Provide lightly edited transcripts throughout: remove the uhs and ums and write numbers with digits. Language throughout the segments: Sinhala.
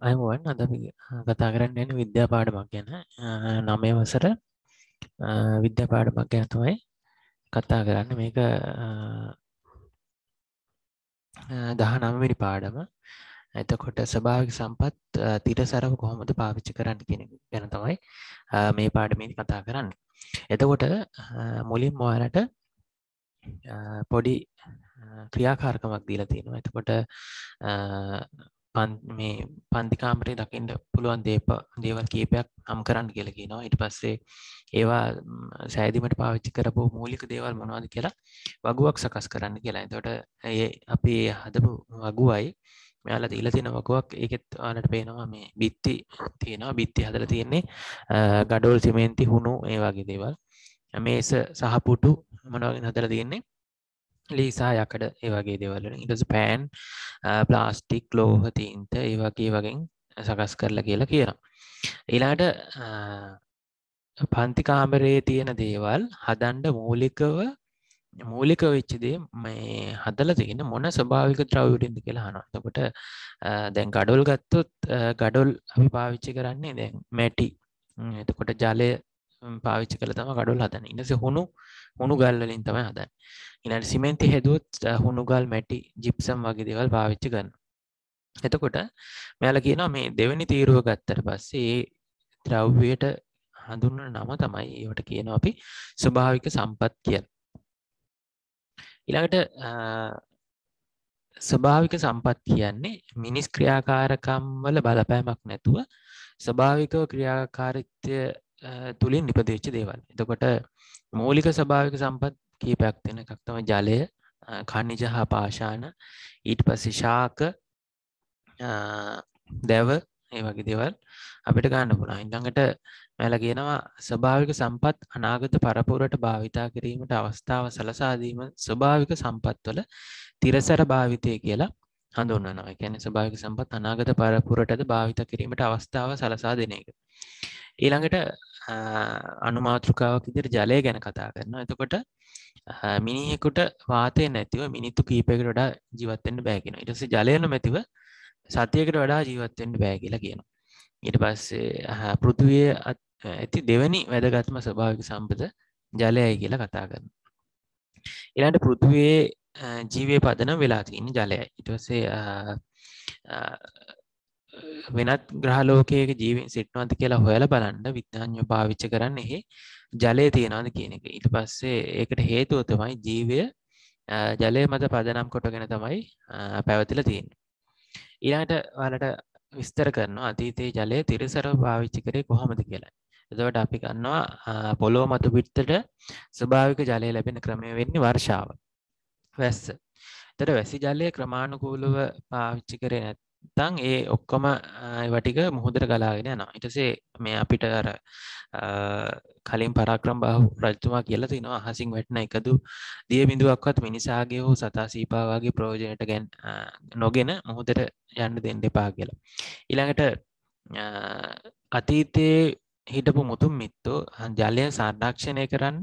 අයමුවන් අද අපි කතා කරන්න යන විද්‍යා පාඩමක් ගැන 9 වසර විද්‍යා පාඩමක් ගැන තමයි කතා කරන්න. මේක 19 වෙනි පාඩම. එතකොට ස්වභාවික සම්පත් තිරසරව කොහොමද පාවිච්චි කරන්න කියන එක ගැන තමයි මේ පාඩමේදී කතා කරන්නේ. එතකොට මුලින්ම ඔයාලට පොඩි ක්‍රියාකාරකමක් දීලා තියෙනවා. එතකොට මේ පන්ති කාමරේ දකින්න පුළුවන් දේවල් කීපයක් නම් කරන්න කියලා කියනවා. ඊට පස්සේ ඒවා සෑදීමට පාවිච්චි කරපු මූලික දේවල් මොනවද කියලා වගුවක් සකස් කරන්න කියලා. එතකොට අපි හදපු වගුවයි මෙයාලා දීලා තියෙන වගුවක් ඒකෙත් ඔයාලට පේනවා මේ බිත්ති තියෙනවා. බිත්ති හදලා තියෙන්නේ ගඩොල් සිමෙන්ති හුණු ඒ වගේ දේවල්. මේස සහ පුටු මොන වගේද හදලා තියෙන්නේ? ලීසා යකඩ ඒ වගේ දේවල් වලින්. ඊට පස්සේ පෑන් ප්ලාස්ටික් ලෝහ තීන්ත ඒ වගේ සකස් කරලා කියලා කියනවා. ඊළඟට පන්ති කාමරයේ තියෙන දේවල් හදන්න මූලික වෙච්ච දේ මේ හදලා තියෙන මොන ස්වභාවික ද්‍රව්‍ය වලින්ද කියලා අහනවා. එතකොට දැන් ගඩොල් ගත්තොත් ගඩොල් අපි පාවිච්චි කරන්නේ දැන් මැටි. එතකොට ජලය පාවිච්චි කරලා තමයි ගඩොල් හදන්නේ. ඊට පස්සේ හුණු ගල් වලින් තමයි හදන්නේ. ඊළඟට සිමෙන්ති හැදුවොත් හුණු ගල් මැටි ජිප්සම් වගේ දේවල් පාවිච්චි කරනවා. එතකොට මෙයාලා කියනවා මේ දෙවෙනි තීරුව ගත්තට පස්සේ ඒ ද්‍රව්‍යයට හඳුන්වන නම තමයි ඒවට කියනවා අපි ස්වභාවික සම්පත් කියලා. ඊළඟට ස්වභාවික සම්පත් කියන්නේ මිනිස් ක්‍රියාකාරකම් වල බලපෑමක් නැතුව ස්වභාවිකව ක්‍රියාකාරීත්වය තුලින් නිපදෙච්ච දේවල්. එතකොට මූලික ස්වභාවික සම්පත් කීපයක් තියෙන එකක් තමයි ජලය, ඛනිජ හා පාෂාණ, ඊට පස්සේ ශාක, දැව ඒ වගේ දේවල් අපිට ගන්න පුළුවන්. ඊළඟට මම කියනවා ස්වභාවික සම්පත් අනාගත පරපුරට භාවිතා කිරීමට අවස්ථාව සලසා දීම ස්වභාවික සම්පත්වල තිරසර භාවිතය කියලා හඳුන්වනවා. ඒ කියන්නේ ස්වභාවික සම්පත් අනාගත පරපුරටද භාවිත කිරීමට අවස්ථාව සලසා දෙන එක. ඊළඟට අනුමාත්‍රිකාවක් විදිහට ජලය ගැන කතා කරනවා. එතකොට මිනිහෙකුට වාතය නැතිව මිනිත්තු කිහිපයකට වඩා ජීවත් වෙන්න බෑ කියනවා. ඊට පස්සේ ජලය නැතිව සතියකට වඩා ජීවත් වෙන්න බෑ කියලා කියනවා. ඊට පස්සේ පෘථිවියේ ඇති දෙවෙනි වැදගත්ම ස්වභාවික සම්පත ජලයයි කියලා කතා කරනවා. ඊළඟට පෘථිවියේ ජීවයේ පදනම් වෙලා තියෙන ජලයයි. ඊට පස්සේ වෙනත් ග්‍රහ ලෝකයක ජීවීන් සිටිනවද කියලා හොයලා බලන්න විද්‍යාඥයෝ පාවිච්චි කරන්නේ එහි ජලය තියනවාද කියන එක. ඊට පස්සේ ඒකට හේතුව තමයි ජීවය ජලය මත පදනම් කොටගෙන තමයි පැවතිලා තියෙන්නේ. ඊළඟට ඔයාලට විස්තර කරනවා අතීතයේ ජලය තිරසරව පාවිච්චි කරේ කොහොමද කියලා. එතකොට අපි ගන්නවා පොළොව මත පිටතට ස්වභාවික ජලය ලැබෙන ක්‍රමය වෙන්නේ වර්ෂාව. වැස්ස. එතකොට වැසි ජලය ක්‍රමානුකූලව පාවිච්චි කරේ නැත්නම් ඒ ඔක්කොම ඒවා ටික මුහුදට ගලාගෙන යනවා. ඊට පස්සේ මේ අපිට අර කලින් පරාක්‍රම බාහු රජතුමා කියලා තිනවා අහසින් වැටෙන එකදු දිය බිඳුවක්වත් මිනිසාගේ හෝ සතා සීපා වගේ ප්‍රයෝජනයට නොගෙන මුහුදට යන්න දෙන්න එපා කියලා. ඊළඟට අතීතයේ හිටපු මුතුන් මිත්තෝ ජලය සංරක්ෂණය කරන්න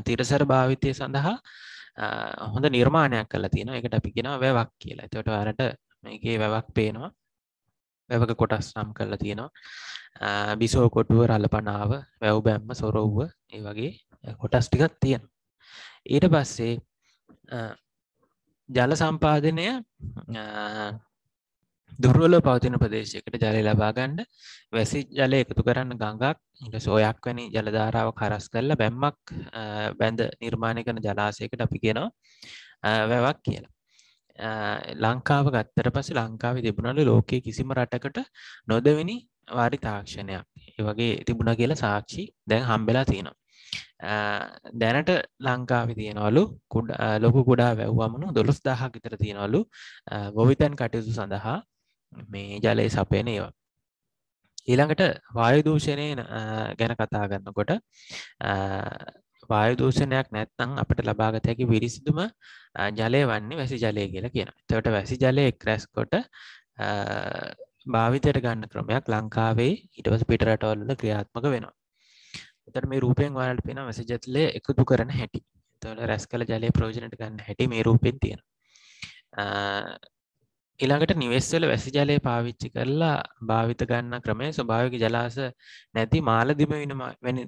තිරසර භාවිතය සඳහා හොඳ නිර්මාණයක් කරලා තියෙනවා. ඒකට අපි කියනවා වැවක් කියලා. එතකොට ඔයාලට මේකේ වැවක් පේනවා. වැවක කොටස් නම් කරලා තියෙනවා. බිසෝ කොටුව, රළපනාව, වැව් බැම්ම, සොරවුව ඒ වගේ කොටස් ටිකක් තියෙනවා. ඊට පස්සේ ජල සම්පාදනය දුර්වල පවතින ප්‍රදේශයකට ජලය ලබා ගන්න වැසි ජලය එකතු කරන්න ගඟක් ඊට සෝයක් වැනි ජල ධාරාවක් හරස් කරලා බැම්මක් බැඳ නිර්මාණය කරන ජලාශයකට අපි කියනවා වැවක් කියලා. ලංකාව ගත්තට පස්සේ ලංකාවේ තිබුණලු ලෝකයේ කිසිම රටකට නොදෙවෙනි වාරි තාක්ෂණයක්. ඒ වගේ තිබුණා කියලා සාක්ෂි දැන් හම්බෙලා තියෙනවා. දැනට ලංකාවේ තියෙනවලු ලොකු කුඩා වැව් වමනු 12000ක් විතර තියෙනවලු ගොවිතැන් කටයුතු සඳහා මේ ජලය සපයන ඒවා. ඊළඟට වායු දූෂණය ගැන කතා කරනකොට වායු දූෂණයක් නැත්නම් අපිට ලබාගත හැකි පිරිසිදුම ජලය වන්නේ වැසි ජලය කියලා කියනවා. එතකොට වැසි ජලය එක්රැස් කොට භාවිතයට ගන්න ක්‍රමයක් ලංකාවේ ඊට පස්සේ පිට රටවල ක්‍රියාත්මක වෙනවා. එතකොට මේ රූපයෙන් ඔයාලට පේනවා වැසි ජලය එකතු කරන හැටි. එතකොට රැස් කළ ජලය ප්‍රයෝජනට ගන්න හැටි මේ රූපෙන් තියෙනවා. ඊළඟට නිවෙස්වල වැසි ජලය පාවිච්චි කරලා භාවිත ගන්න ක්‍රමය ස්වභාවික ජලාශ නැති මාලදිම වැනි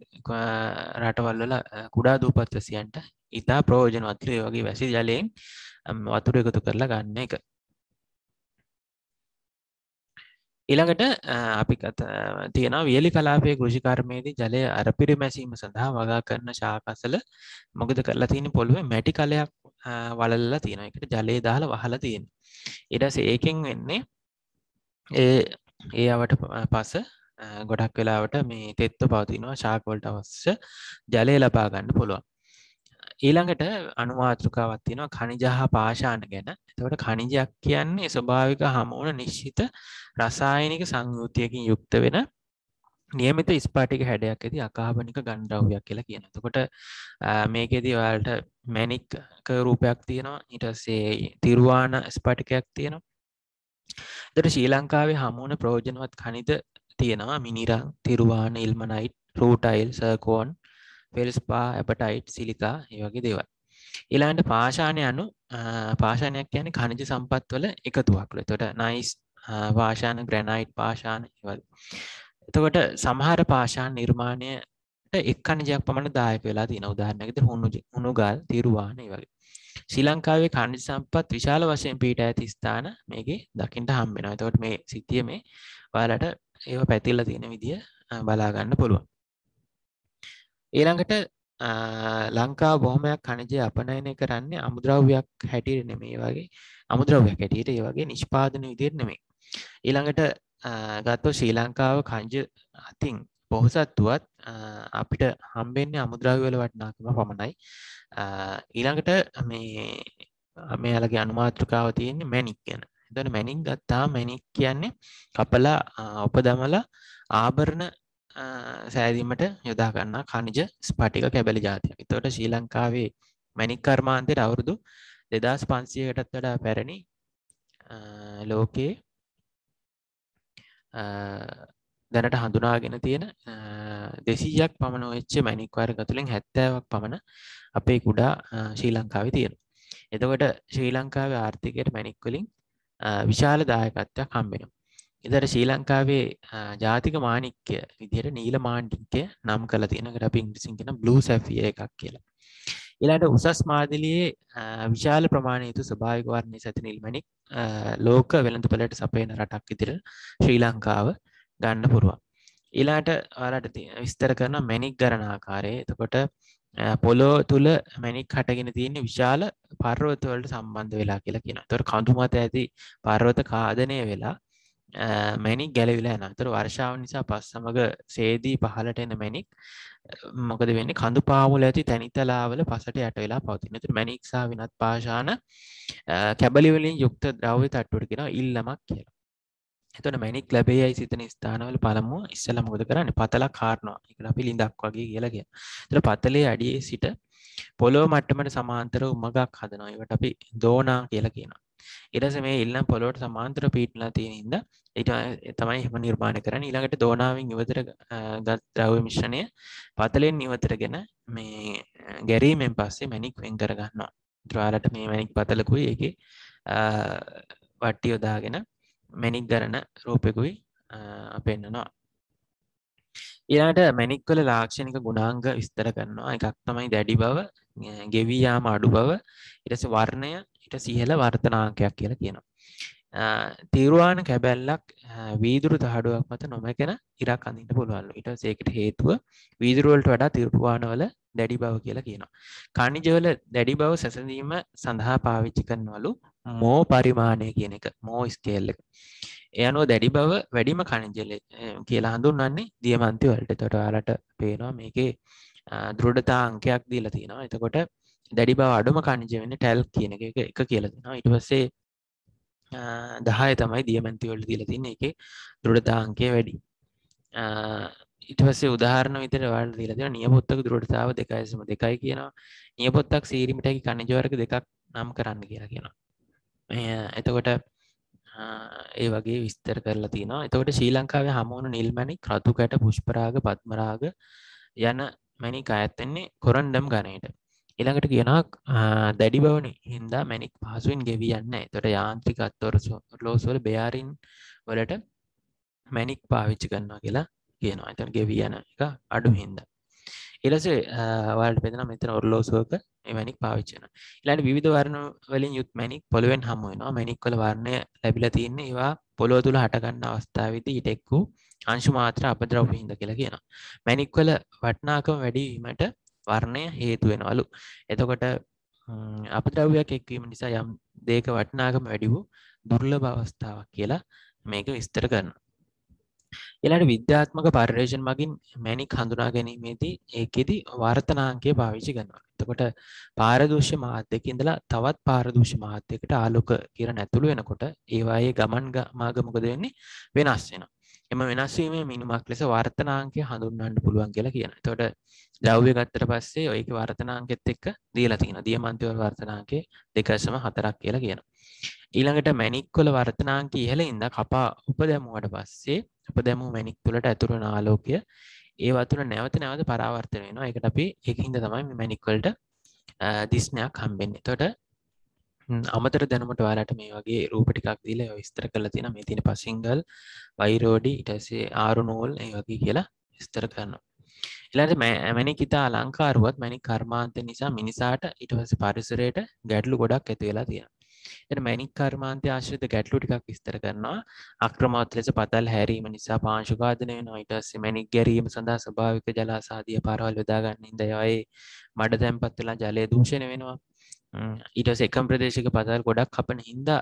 රටවල් වල කුඩා දූපත් වැසියන්ට ඉතා ප්‍රයෝජනවත් ඒ වගේ වැසි ජලයෙන් වතුර එකතු කරලා ගන්න එක. ඊළඟට අපි තියෙනවා වියලි කලාපයේ කෘෂිකර්මයේදී ජලය අරපිරිමැසීම සඳහා වගා කරන ශාකසල මොකද කරලා තියෙන්නේ පොළවේ මැටි කලයක් වලල්ලා තියෙනවා. ඒකට ජලය දාලා වහලා තියෙනවා. ඊට පස්සේ ඒකෙන් වෙන්නේ ඒ අවට පස ගොඩක් වෙලාවට මේ තෙත්ව පවතිනවා ශාක වලට අවශ්‍ය ජලය ලබා ගන්න පුළුවන්. ඊළඟට අනුමාතෘකාවක් තියෙනවා ඛනිජ හා පාෂාණ ගැන. එතකොට ඛනිජයක් කියන්නේ ස්වභාවික හමුවන නිශ්චිත රසායනික සංයුතියකින් යුක්ත වෙන නියමිත ස්පාටික හැඩයක් ඇති අකාබනික ඝන ද්‍රව්‍යයක් කියලා කියනවා. එතකොට මේකෙදී ඔයාලට මැණික් රූපයක් තියෙනවා. ඊට පස්සේ තිරුවාන ස්පාටිකයක් තියෙනවා. එතකොට ශ්‍රී ලංකාවේ හමුවන ප්‍රයෝජනවත් ඛනිජ තියෙනවා මිනිරන්, තිරුවාන, ඉල්මනයිට්, රූටයිල්, සර්කෝන්, ෆෙල්ස්පා, ඇපටයිට්, සිලිකා ඒ වගේ දේවල්. ඊළඟට පාෂාණය අනු පාෂාණයක් කියන්නේ ඛනිජ සම්පත් වල එකතුවක්. එතකොට නයිස් පාෂාණ, ග්‍රැනයිට් පාෂාණ ඒ වගේ. එතකොට සමහර පාෂාණ නිර්මාණයට එක් ඛනිජයක් පමණ දායක වෙලා තියෙනවා. උදාහරණයකට හුණුගල්, තිරුවාන ඒ වගේ. ශ්‍රී ලංකාවේ ඛනිජ සම්පත් විශාල වශයෙන් පිහිට ඇති ස්ථාන මේකේ දකින්න හම්බ වෙනවා. එතකොට මේ සිතිය මේ ඔයාලට ඒව පැතිරලා තියෙන විදිය බලා ගන්න පුළුවන්. ඊළඟට ලංකාව බොහොමයක් ඛනිජය අපනයනය කරන්නේ අමුද්‍රව්‍යයක් හැටියට නෙමෙයි වගේ අමුද්‍රව්‍යයක් හැටියට ඒ වගේ නිෂ්පාදන විදියට නෙමෙයි. ඊළඟට ගත්තොත් ශ්‍රී ලංකාව ඛනිජ අතින් පොහොසත් වුවත් අපිට හම්බෙන්නේ අමුද්‍රව්‍ය වල වටිනාකම පමණයි. ඊළඟට මෙයාලගේ අනුමාතෘකාව තියෙන්නේ මැණික් ගැන. එතකොට මැණික් ගත්තාම මැණික් කියන්නේ කපලා උපදමලා ආභරණ සෑදීමට යොදා ගන්නා ඛනිජ ස්ඵටික කැබලි ජාතියක්. එතකොට ශ්‍රී ලංකාවේ මැණික් කර්මාන්තයට අවුරුදු 2500කටත් වඩා පැරණි ලෝකයේ දැනට හඳුනාගෙන තියෙන 200ක් පමණ වෙච්ච මැණික් වර්ග තුලින් 70ක් පමණ අපේ කුඩා ශ්‍රී ලංකාවේ තියෙනවා. එතකොට ශ්‍රී ලංකාවේ ආර්ථිකයට මැණික් වලින් විශාල දායකත්වයක් හම්බ වෙනවා. ඉතින් ශ්‍රී ලංකාවේ ජාතික මාණික්කය විදිහට නීල මාණික්කය නම් කරලා තියෙනකට අපි ඉංග්‍රීසියෙන් කියන බ්ලූ සැෆියර් එකක් කියලා. ඊළඟට උසස් මාදිලියේ විශාල ප්‍රමාණයක ස්වභාවික වර්ණයේ සැති නිල් මැණික් ලෝක වෙළඳපොළට සපයන රටක් විදිහට ශ්‍රී ලංකාව ගන්න පුරුවන්. ඊළඟට ඔයාලට විස්තර කරන මැණික් ගණනාකාරය. එතකොට පොළොව තුල මැණික් හටගෙන තියෙන විශාල පර්වත වලට සම්බන්ධ වෙලා කියලා කියනවා. ඒතකොට කඳු මත ඇති පර්වත කාදනය වෙලා මැණික් ගැලවිලා යනවා. ඒතර වර්ෂාව නිසා පස් සමග සේදී පහළට එන මැණික් මොකද වෙන්නේ? කඳු පාමුල ඇති තැනිතලාවල පසට යට වෙලා පවතින. ඒතර මැණික් සහ විනත් පාෂාණ කැබලි වලින් යුක්ත ද්‍රව්‍ය තට්ටුවට කියනවා ඉල්ලමක් කියලා. එතකොට මැණික් ලැබෙයි සිතන ස්ථානවල පළමුව ඉස්සෙල්ලා මොකද කරන්නේ? පතලක් හාරනවා. ඒකට අපි ලිඳක් වගේ කියලා කියනවා. ඒතර පතලේ අඩියේ සිට පොළොව මට්ටමට සමාන්තරව උමගක් හදනවා. ඒකට අපි දෝනා කියලා කියනවා. ඊට පස්සේ මේ ඉල්ලම් පොළොවට සමාන්තර පීඩනලා තියෙන හින්දා ඊට තමයි එහෙම නිර්මාණය කරන්නේ. ඊළඟට දෝනාවෙන් ඉවතට ගත් ද්‍රව්‍ය මිශ්‍රණය පතලෙන් ඉවතටගෙන මේ ගැරීමෙන් පස්සේ මැණික් වෙන් කර ගන්නවා. ඊට ඔයාලට මේ මැණික් පතලකුයි ඒකේ වට්ටිය යොදාගෙන මැණික් ගණන රූපෙකුයි පෙන්නනවා. ඊළඟට මැණික් වල ලාක්ෂණික ගුණාංග විස්තර කරනවා. එකක් තමයි දැඩි බව, ගෙවි යාම අඩු බව, ඊට පස්සේ වර්ණය, ඊට සිහල වර්තනාංකයක් කියලා කියනවා. තීරුවාන කැබැල්ලක් වීදුරු තහඩුවක් මත නොමැකෙන ඉරක් අඳින්න පුළුවන්ලු. ඊට පස්සේ ඒකට හේතුව වීදුරු වලට වඩා තීරුවාන වල දැඩි බව කියලා කියනවා. ඛනිජ වල දැඩි බව සැසඳීම සඳහා පාවිච්චි කරනවලු මෝ පරිමාණය කියන එක, මෝ ස්කේල් එක. ඒ අනුව දැඩි බව වැඩිම ඛනිජ කියලා හඳුන්වන්නේ දියමන්ති වලට. එතකොට ඔයාලට පේනවා මේකේ දෘಢතා අංකයක් දීලා තියෙනවා. එතකොට දැඩි බව අඩුම ඛනිජ වෙන්නේ ටැල් කියන එක කියලා දෙනවා. ඊට පස්සේ 10 තමයි දියමන්ති වලට දීලා තින්නේ. ඒකේ දෘಢතා අංකය වැඩි. ඊට පස්සේ උදාහරණ විදිහට ඔයාලට දීලා තියෙනවා නියපොත්තක දෘಢතාව 2.2 කියනවා. නියපොත්තක් සීරීමට හැකි ඛනිජ වර්ග දෙකක් නම් කරන්න කියලා කියනවා. එතකොට ඒ වගේ විස්තර කරලා තියෙනවා. එතකොට ශ්‍රී ලංකාවේ හමුවන නිල් මැණික්, රතු කැට, පුෂ්පරාග, පද්මරාග යන මැණික් අයත් වෙන්නේ කොරන්ඩම් ගණයට. ඊළඟට කියනවා දැඩි බව හින්දා මැණික් පහසුවෙන් ගෙවී යන්නේ නැහැ. ඒතකොට යාන්ත්‍රික ඔරලෝසු වල බෙයාරින් වලට මැණික් පාවිච්චි කරනවා කියලා කියනවා. එතන ගෙවී යන එක අඩු හින්දා. ඊට පස්සේ ඔයාලට පෙන්නනවා මෙතන ඔරලෝසුවක මේ මැණික් පාවිච්චි වෙනවා. ඊළඟට විවිධ වර්ණ වලින් යුත් මැණික් පොළවෙන් හමු වෙනවා. මැණික් වල වර්ණය ලැබිලා තින්නේ ඒවා පොළොව තුල හට ගන්න අවස්ථාවේදී ඊට එක්ක අංශු මාත්‍ර අපද්‍රව්‍ය හින්දා කියලා කියනවා. මැණික් වල වටිනාකම වැඩි වීමට වර්ණය හේතු වෙනවලු. එතකොට අපද්‍රව්‍යයක් එක්වීම නිසා යම් දෙයක වටිනාකම වැඩි වූ දුර්ලභ අවස්ථාවක් කියලා මේක විස්තර කරනවා. ඊළඟට විද්‍යාත්මක පර්යේෂණ මගින් මැණික් හඳුනා ගැනීමේදී ඒකෙදි වර්තනාංකය පාවිච්චි කරනවා. එතකොට පාරදූෂ්‍ය මාධ්‍යයක ඉඳලා තවත් පාරදූෂ්‍ය මාධ්‍යයකට ආලෝක කිරණ ඇතුළු වෙනකොට ඒවායේ ගමන් මාර්ග මොකද වෙන්නේ? වෙනස් වෙනවා. එම වෙනස් වීමේ මිනුමක් ලෙස වර්තනාංකය හඳුන්වන්න පුළුවන් කියලා කියනවා. එතකොට ද්‍රව්‍ය ගත්තට පස්සේ ඔයක වර්තනාංකෙත් එක්ක දීලා තියෙනවා. දියමන්ති වල වර්තනාංකය 2.4ක් කියලා කියනවා. ඊළඟට මැණික් වල වර්තනාංක ඉහළ ඉඳලා කපා උපදැමුවට පස්සේ උපදැමු මැණික් තුලට ඇතුළු වන ආලෝකය ඒ වතුර නැවත නැවත පරාවර්තන වෙනවා. ඒකට අපි ඒකින්ද තමයි මේ මැණික් වලට දිස්නයක් හම්බෙන්නේ. එතකොට අමතර දැනුමට ඔයාලට මේ වගේ රූප ටිකක් දීලා ඒවා විස්තර කරලා තියෙනවා. මේ තියෙන පසින්ගල්, වෛරෝඩි, ඊට පස්සේ ආරුනෝල් ඒ වගේ කියලා විස්තර කරනවා. ඊළඟට මැණික් ඉතා අලංකාරුවත් මැණික් කර්මාන්ත නිසා මිනිසාට ඊට පස්සේ පරිසරයට ගැටලු ගොඩක් ඇති වෙලා තියෙනවා. එතන මැණික් කර්මාන්තය ආශ්‍රිත ගැටලු ටිකක් විස්තර කරනවා. අක්‍රමවත් ලෙස පතල් හැරීම නිසා පාංශු ඝාතනය වෙනවා. ඊට පස්සේ මැණික් ගැරීම සඳහා ස්වභාවික ජලාශාදිය පාරවල් යොදා ගන්න හින්දා ඒවායේ මඩ තැන්පත් වෙලා ජලය දූෂණය වෙනවා. ඊට පස්සේ එකම ප්‍රදේශයක පතල් ගොඩක් කපන හින්දා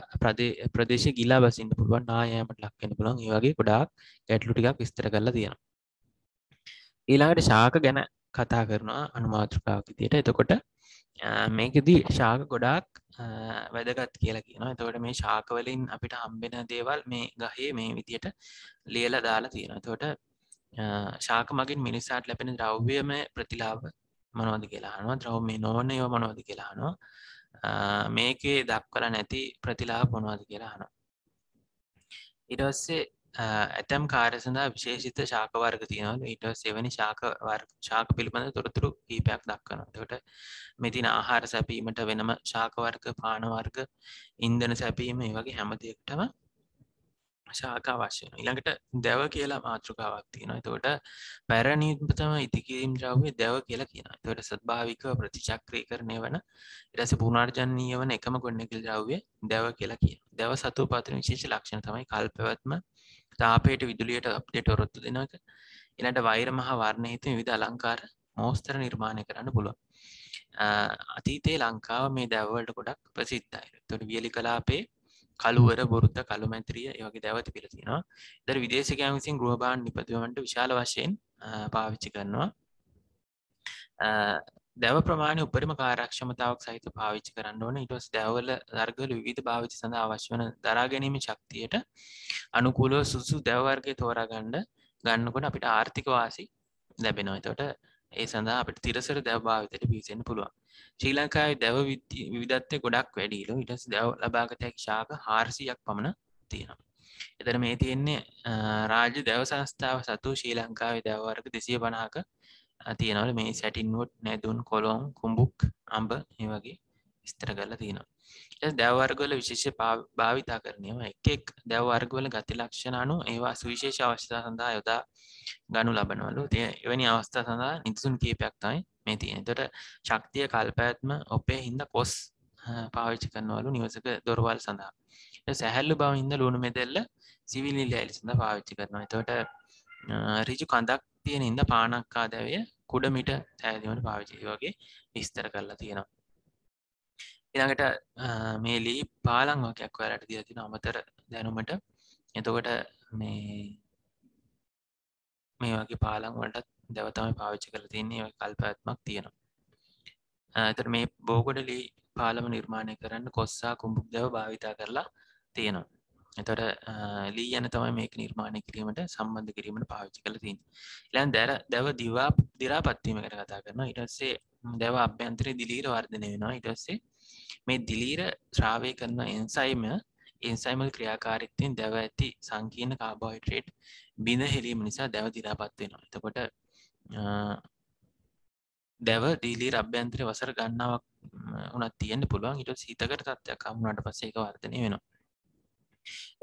ප්‍රදේශය ගිලා බසින්න පුළුවන්, නායෑමට ලක් වෙන්න පුළුවන්. ඒ වගේ ගොඩාක් ගැටලු ටිකක් විස්තර කරලා තියෙනවා. ඊළඟට ශාක ගැන කතා කරනවා අනුමාත්‍රකාවක් විදියට. එතකොට මේකෙදී ශාක ගොඩාක් වැදගත් කියලා කියනවා. එතකොට මේ ශාක වලින් අපිට හම්බෙන දේවල් මේ ගහේ මේ විදියට ලියලා දාලා තියෙනවා. එතකොට ශාක මගින් මිනිසාට ලැබෙන ද්‍රව්‍යමය ප්‍රතිලාභ මොනවද කියලා අහනවා. ද්‍රව්‍යමය නොවන ඒවා මොනවද කියලා අහනවා. මේකේ දක්වලා නැති ප්‍රතිලාභ මොනවද කියලා අහනවා. ඊට පස්සේ ඇතම් කාර්ය සඳහා විශේෂිත ශාක වර්ග තියෙනවා. ඊට පස්සේ එවැනි ශාක පිළිබඳ තොරතුරු කීපයක් දක්වනවා. එතකොට මේ තියෙන ආහාර සැපීමට වෙනම ශාක වර්ග, පාන වර්ග, ඉන්ධන සැපීම මේ වගේ හැම දෙයකටම ශාක අවශ්‍ය වෙනවා. ඊළඟට දැව කියලා මාතෘකාවක් තියෙනවා. එතකොට පැරණිතම ඉදිකිරීම් ද්‍රව්‍ය දැව කියලා කියනවා. එතකොට ස්වභාවිකව ප්‍රතිචක්‍රීකරණය වන ඊට පස්සේ පුනර්ජනනීය වන එකම ගොඩනැගිලි ද්‍රව්‍ය දැව කියලා කියනවා. දැව සතුව පවතින විශේෂ ලක්ෂණ තමයි කල්පවත්ම තාපයට විදුලියට අප්ඩේට් ඔරොත්තු දෙන එක. ඊළඟට වෛර මහ වර්ණ හේතු විවිධ අලංකාර මෝස්තර නිර්මාණය කරන්න පුළුවන්. අතීතයේ ලංකාව මේ දැව වලට ගොඩක් ප්‍රසිද්ධයි. එතකොට වියලි කලාපේ කළුවර, බොරුත, කළුමැතිරිය ඒ වගේ දැව තිබිලා තියෙනවා. ඒතර විදේශිකයන් විසින් ගෘහ භාණ්ඩ නිපදවන්නට විශාල වශයෙන් පාවිච්චි කරනවා. දැව ප්‍රමාණය උපරිම කාර්යක්ෂමතාවක් සහිත පාවිච්චි කරන්න ඕනේ. ඊට පස්සේ දැවවල වර්ගවල විවිධ භාවිත සඳහා අවශ්‍ය වන දරා ගැනීමේ ශක්තියට අනුකූලව සුසු දැව වර්ගය තෝරා ගන්නකොට අපිට ආර්ථික වාසි ලැබෙනවා. එතකොට ඒ සඳහා අපිට තිරසර දැව භාවිතයට පිවිසෙන්න පුළුවන්. ශ්‍රී ලංකාවේ දැව විවිධත්වය ගොඩක් වැඩිලු. ඊට පස්සේ දැව ලබාගත හැකි ශාක 400ක් පමණ තියෙනවා. එතන මේ තියෙන්නේ රාජ්‍ය දැව සංස්ථාව සතු ශ්‍රී ලංකාවේ දැව වර්ග 250ක තියෙනවලු. මේ සැටින්වුඩ්, නැදුන්, කොළොන්, කුඹුක්, අඹ මේ වගේ විස්තර කරලා තියෙනවා. ඊට දැව වර්ගවල විශේෂ භාවිතා කරනවා. එක් දැව වර්ගවල ගති ලක්ෂණ අනුව ඒවා සුවිශේෂ අවස්ථා සඳහා යොදා ගනු ලබනවලු. එවැනි අවස්ථා සඳහා නිදසුන් කීපයක් තමයි මේ තියෙන්නේ. එතකොට ශක්තිය කල්පැවැත්ම ඔපේ හින්දා කොස් පාවිච්චි කරනවලු නිවසක දොරවල් සඳහා. සැහැල්ලු බව හින්දා ලුණු මෙදෙල්ල සිවිලි ලෑලි සඳහා පාවිච්චි කරනවා. එතකොට ඍජු කඳක් තියෙන හින්දා පානක්කා දැවය කුඩ මිට තෑදීමට පාවිච්චි වගේ විස්තර කරලා තියෙනවා. ඊළඟට මේ ලී පාලම් වගේක් ඔයාලට දීලා තියෙනවා අමතර දැනුමට. එතකොට මේ වගේ පාලම් වලටත් දැව තමයි පාවිච්චි කරලා තියෙන්නේ. ඒ වගේ කල්පැවැත්මක් තියෙනවා. එතකොට මේ බෝගොඩ ලී පාලම නිර්මාණය කරන්න කොස්සා කුඹුක් දැව භාවිතා කරලා තියෙනවා. එතකොට ලී යන තමයි මේක නිර්මාණය කිරීමට සම්බන්ධ කිරීමට පාවිච්චි කරලා තියෙන්නේ. ඊළඟ දැව දි รา පත් වීම ගැන කතා කරනවා. ඊට පස්සේ දැව අභ්‍යන්තරයේ දිලීර වර්ධනය වෙනවා. ඊට පස්සේ මේ දිලීර ශ්‍රාවය කරන එන්සයිමල් ක්‍රියාකාරීත්වයෙන් දැව ඇති සංකීර්ණ කාබෝහයිඩ්‍රේට් බිඳ හෙලීම නිසා දැව දි รา පත් වෙනවා. එතකොට දැව දීලීර අභ්‍යන්තරේ වසර ගණනාවක් උනත් තියෙන්න පුළුවන්. ඊට පස්සේ හිතකර තත්ත්වයක් හමු වුණාට පස්සේ ඒක වර්ධනය වෙනවා.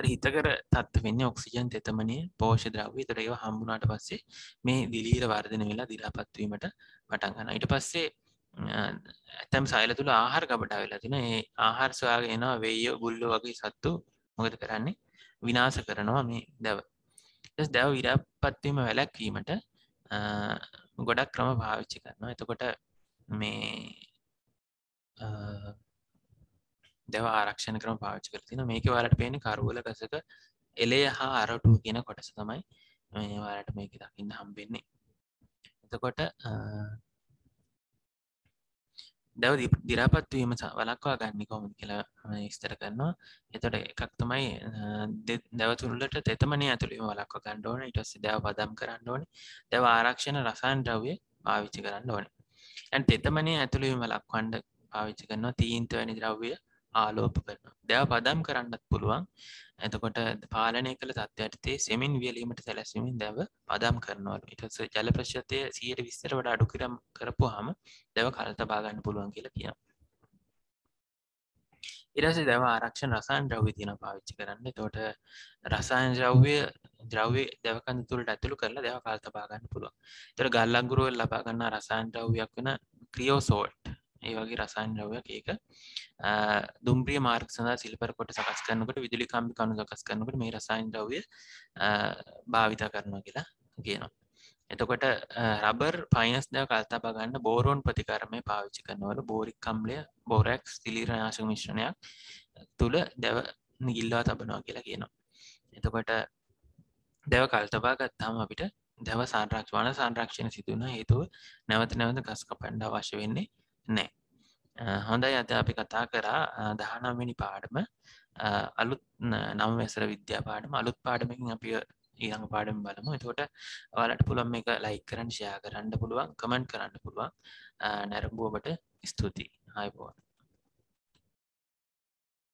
හිතකර තත්ත්ව වෙන්නේ ඔක්සිජන් තෙතමනයේ පෝෂ්‍ය ද්‍රව්‍ය. ඒතර ඒවා හම්බුනාට පස්සේ මේ දිලීර වර්ධනය වෙලා දිරාපත් වීමට පටන් ගන්නවා. ඊට පස්සේ ඇතම් සෛල තුල ආහාර ගබඩා වෙලා තිනවා. ඒ ආහාර සොයාගෙන එනවා වෙයියෝ ගුල්ලෝ වගේ සත්තු මොකද කරන්නේ? විනාශ කරනවා මේ දැව. ඊට දැව විරාපත් වීම වැළැක්වීමට ගොඩක් ක්‍රම පාවිච්චි කරනවා. එතකොට මේ දැව ආරක්ෂණ ක්‍රම පාවිච්චි කරලා තිනවා. මේකේ ඔයාලට පේන්නේ කරවල ගසක එලය හා අරටුව කියන කොටස තමයි මේ ඔයාලට මේකේ දකින්න හම්බෙන්නේ. එතකොට දැව දිරාපත් වීම වළක්වා ගන්න කොහොමද කියලා විස්තර කරනවා. එතකොට එකක් තමයි දැව තුළට තෙතමනය ඇතුළු වීම වළක්වා ගන්න ඕනේ. ඊට පස්සේ දැව පදම් කරන්න ඕනේ. දැව ආරක්ෂණ රසායන ද්‍රව්‍ය පාවිච්චි කරන්න ඕනේ. දැන් තෙතමනය ඇතුළු වීම වළක්වන්න පාවිච්චි කරනවා තීන්ත වැනි ද්‍රව්‍ය ආලෝප කරනවා. දැව පදම් කරන්නත් පුළුවන්. එතකොට පාලනය කළ තත්ත්වයට සෙමින් වියලීමට සැලැස්වීමෙන් දැව පදම් කරනවලු. ඊට පස්සේ ජල ප්‍රශ්‍යතය 120ට වඩා අඩු කරපුවාම දැව කල් තබා ගන්න පුළුවන් කියලා කියනවා. ඊට පස්සේ දැව ආරක්ෂණ රසායන ද්‍රව්‍ය තියෙනවා පාවිච්චි කරන්න. එතකොට රසායන ද්‍රව්‍ය දැව කඳ තුළට ඇතුළු කරලා දැව කල් තබා ගන්න පුළුවන්. එතකොට ගල් අඟුරු වල ලබා ගන්න රසායන ද්‍රව්‍යයක් වෙන ක්‍රියෝසෝල්ට් ඒ වගේ රසායන ද්‍රව්‍යයක් ඒක දුම්රිය මාර්ග සඳහා සිල්පර කොට සකස් කරනකොට විදුලි කම්බි කණු සකස් කරනකොට මේ රසායන ද්‍රව්‍ය භාවිත කරනවා කියලා කියනවා. එතකොට රබර් ෆයිනස් දැව කල් තබා ගන්න බෝරෝන් ප්‍රතිකාරමය පාවිච්චි කරනවලු. බෝරික් අම්ලය බෝරැක්ස් දිලීරනාශක මිශ්‍රණයක් තුල දැව නිගිල්වා තබනවා කියලා කියනවා. එතකොට දැව කල් තබා ගත්තාම අපිට දැව සංරක්ෂණ සිදු වෙන හේතුව නැවත නැවත ගස් කපන්න අවශ්‍ය වෙන්නේ නැහැ. හොඳයි අද අපි කතා කරා 19 වෙනි පාඩම අලුත් 9 වැසර විද්‍යා පාඩම අලුත් පාඩමකින් අපි ඊළඟ පාඩම බලමු. එතකොට ඔයාලට පුළුවන් මේක ලයික් කරන්න, ෂෙයා කරන්න පුළුවන්, කමෙන්ට් කරන්න පුළුවන්. නැරඹුවට ස්තුතියි. ආයුබෝවන්.